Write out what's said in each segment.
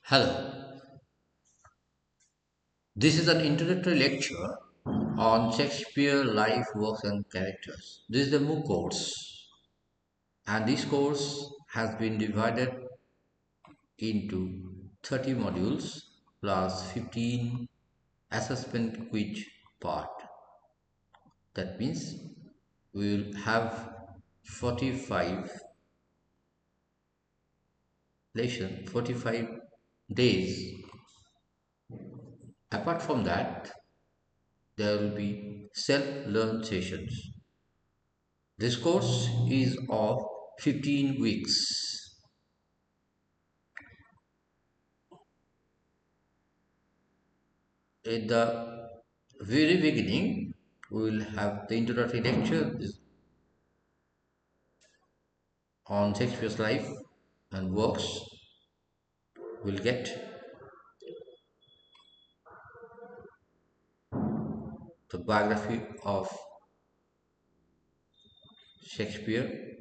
Hello, this is an introductory lecture on Shakespeare life, works, and characters. This is the MOOC course, and this course has been divided into 30 modules plus 15 assessment quiz part. That means we will have 45 45 days. Apart from that, there will be self-learned sessions. This course is of 15 weeks. At the very beginning, we will have the introductory lecture on Shakespeare's life and works. We'll get the biography of Shakespeare,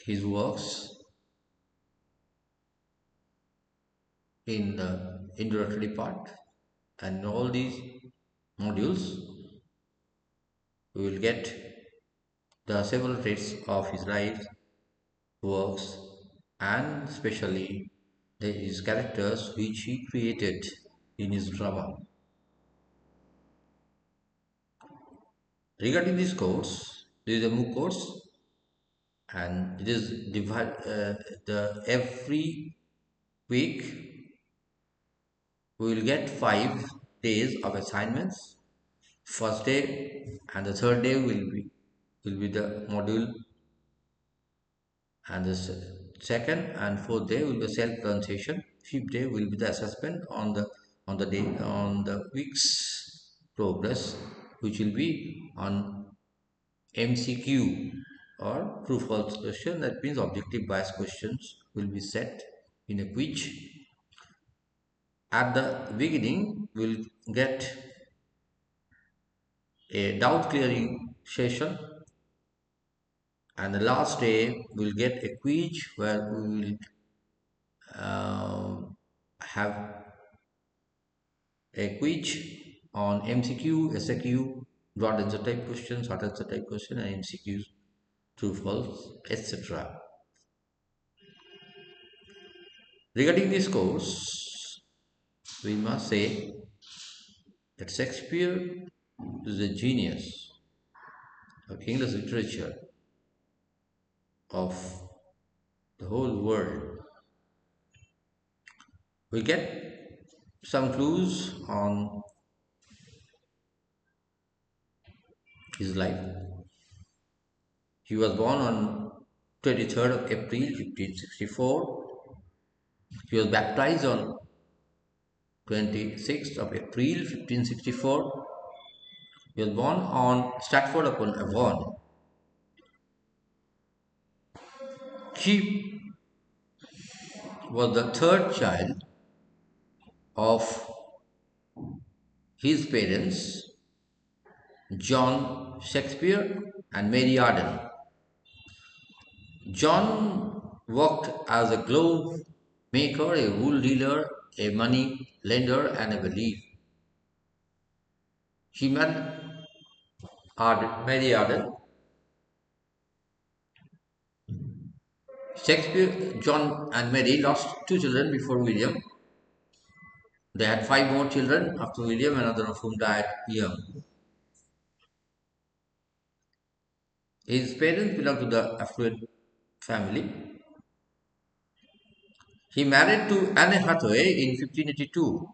his works in the introductory part, and in all these modules, we will get the several traits of his life, works, and especially his characters which he created in his drama. Regarding this course, this is a MOOC course, and it is the every week we will get 5 days of assignments. First day and the third day will be the module, and the second and fourth day will be self-learned session. Fifth day will be the assessment on the week's progress, which will be on MCQ or true false question. That means objective bias questions will be set in a quiz. At the beginning, we'll get a doubt clearing session, and the last day we'll get a quiz where we will have a quiz on MCQ, SAQ, broad answer type questions, short answer type question, and MCQs, true, false, etc. Regarding this course, we must say that Shakespeare is a genius of English literature of the whole world. We get some clues on his life. He was born on 23rd of April 1564. He was baptized on 26th of April 1564. He was born on Stratford upon Avon. He was the third child of his parents, John Shakespeare and Mary Arden. John worked as a glove maker, a wool dealer, a money lender, and a bailiff. He met Mary Arden. Shakespeare, John, and Mary lost 2 children before William. They had 5 more children after William, another of whom died young. His parents belonged to the affluent family. He married to Anne Hathaway in 1582.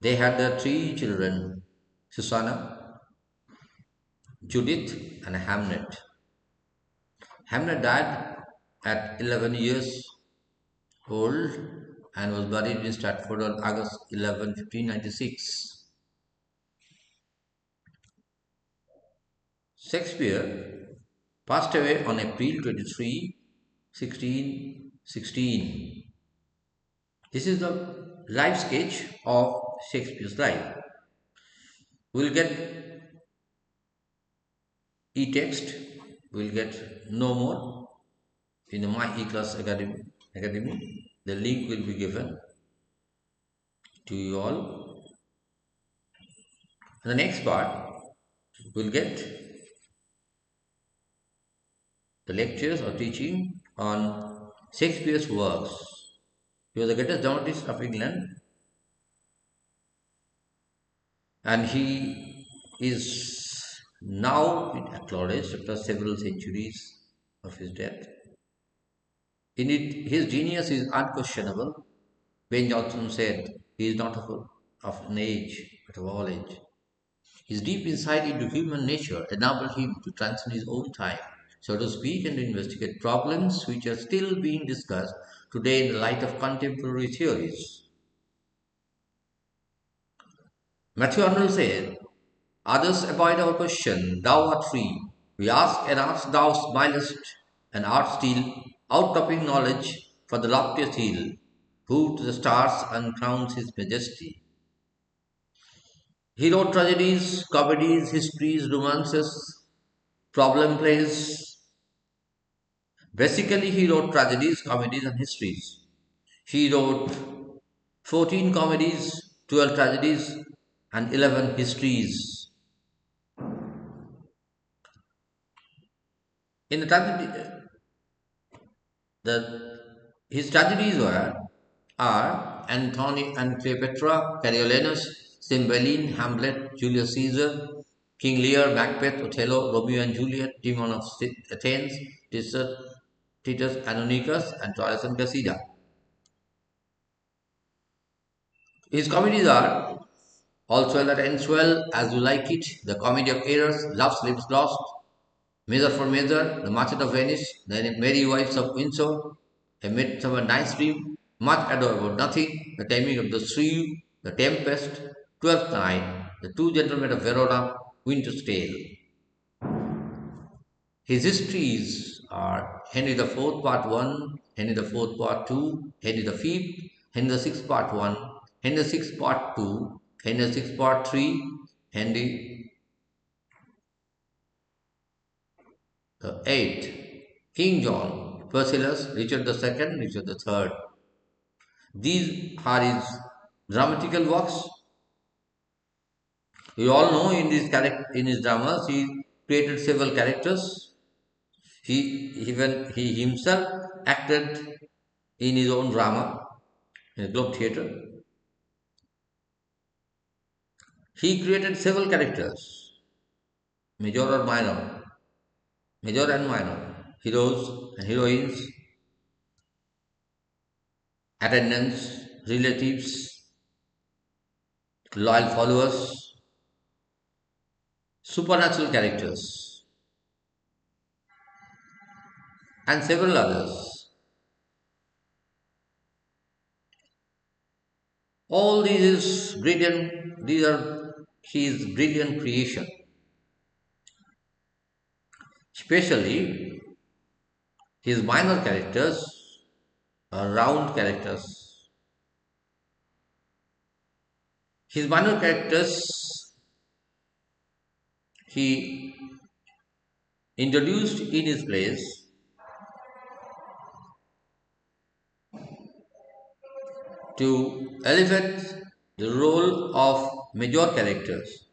They had 3 children, Susanna, Judith, and Hamnet. Hamnet died at 11 years old and was buried in Stratford on August 11, 1596. Shakespeare passed away on April 23, 1616. This is the life sketch of Shakespeare's life. We'll get e-text, we'll get no more. in the My E-Class Academy. The link will be given to you all. And the next part will get the lectures or teaching on Shakespeare's works. He was the greatest dramatist of England, and he is now acknowledged after several centuries of his death. In it, his genius is unquestionable. Ben Jonson said, "He is not of an age, but of all age." His deep insight into human nature enabled him to transcend his own time, so to speak, and to investigate problems which are still being discussed today in the light of contemporary theories. Matthew Arnold said, "Others avoid our question, thou art free. We ask, and ask, thou smilest, and art still, outtopping knowledge for the loftiest hill, who to the stars uncrowns his majesty." He wrote tragedies, comedies, histories, romances, problem plays. Basically, he wrote tragedies, comedies, and histories. He wrote 14 comedies, 12 tragedies, and 11 histories. In the tragedy, his tragedies are Antony and Cleopatra, Coriolanus, Cymbeline, Hamlet, Julius Caesar, King Lear, Macbeth, Othello, Romeo and Juliet, Demon of Athens, Titus Andronicus, and Troilus and Cressida. His comedies are All's Well That Ends Well, As You Like It, The Comedy of Errors, Love Slips Lost, Measure for Measure, The Merchant of Venice, The Merry Wives of Windsor, A Midsummer Night's Dream, Much Ado About Nothing, The Taming of the Shrew, The Tempest, Twelfth Night, The Two Gentlemen of Verona, Winter's Tale. His histories are Henry the Fourth Part 1, Henry the Fourth Part 2, Henry the Fifth, Henry the Sixth Part 1, Henry the Sixth Part 2, Henry the Sixth Part 3, Henry the Eighth, King John, Persilas, Richard II, Richard III. These are his dramatical works. You all know in his dramas he created several characters. He himself acted in his own drama in the Globe Theatre. He created several characters, major or minor, major and minor, heroes and heroines, attendants, relatives, loyal followers, supernatural characters, and several others. All these are his brilliant creation, especially his minor characters are round characters. His minor characters he introduced in his plays to elevate the role of major characters.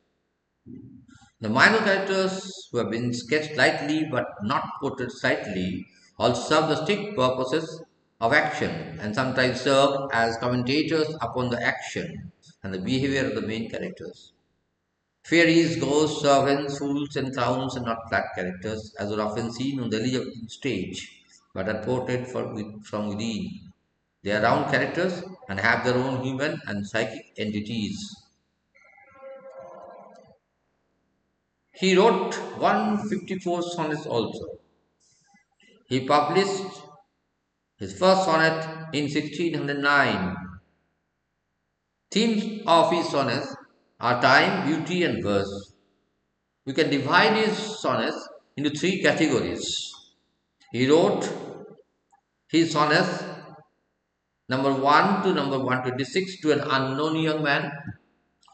The minor characters who have been sketched lightly but not quoted slightly also serve the strict purposes of action and sometimes serve as commentators upon the action and the behavior of the main characters. Fairies, ghosts, servants, fools, and clowns are not flat characters, as are often seen on the elevated stage, but are portrayed from within. They are round characters and have their own human and psychic entities. He wrote 154 sonnets also. He published his first sonnet in 1609. Themes of his sonnets are time, beauty, and verse. We can divide his sonnets into three categories. He wrote his sonnets number 1 to number 126 to an unknown young man,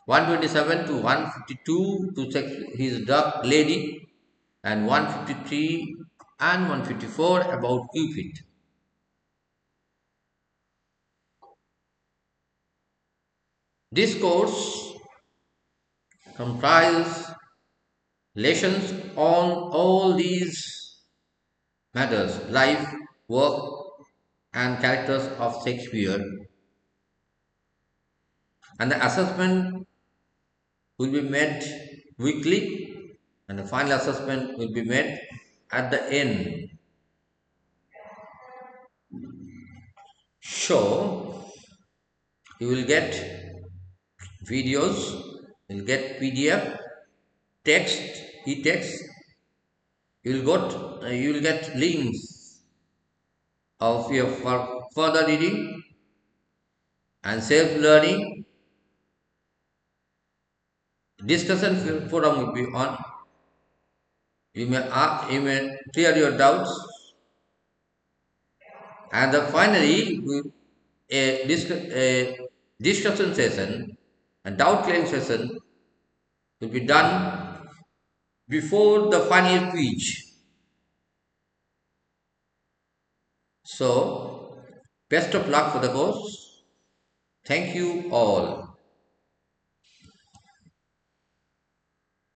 127 to 152 to his dark lady, and 153 and 154 about Cupid. This course comprises lessons on all these matters: life, work, and characters of Shakespeare, and the assessment will be made weekly, and the final assessment will be made at the end. So you will get videos, you'll get PDF, text, e-text. You will get links of your further reading and self-learning. Discussion forum will be on. You may clear your doubts, and then finally a discussion session and doubt clearing session will be done before the final quiz. So, best of luck for the course. Thank you all.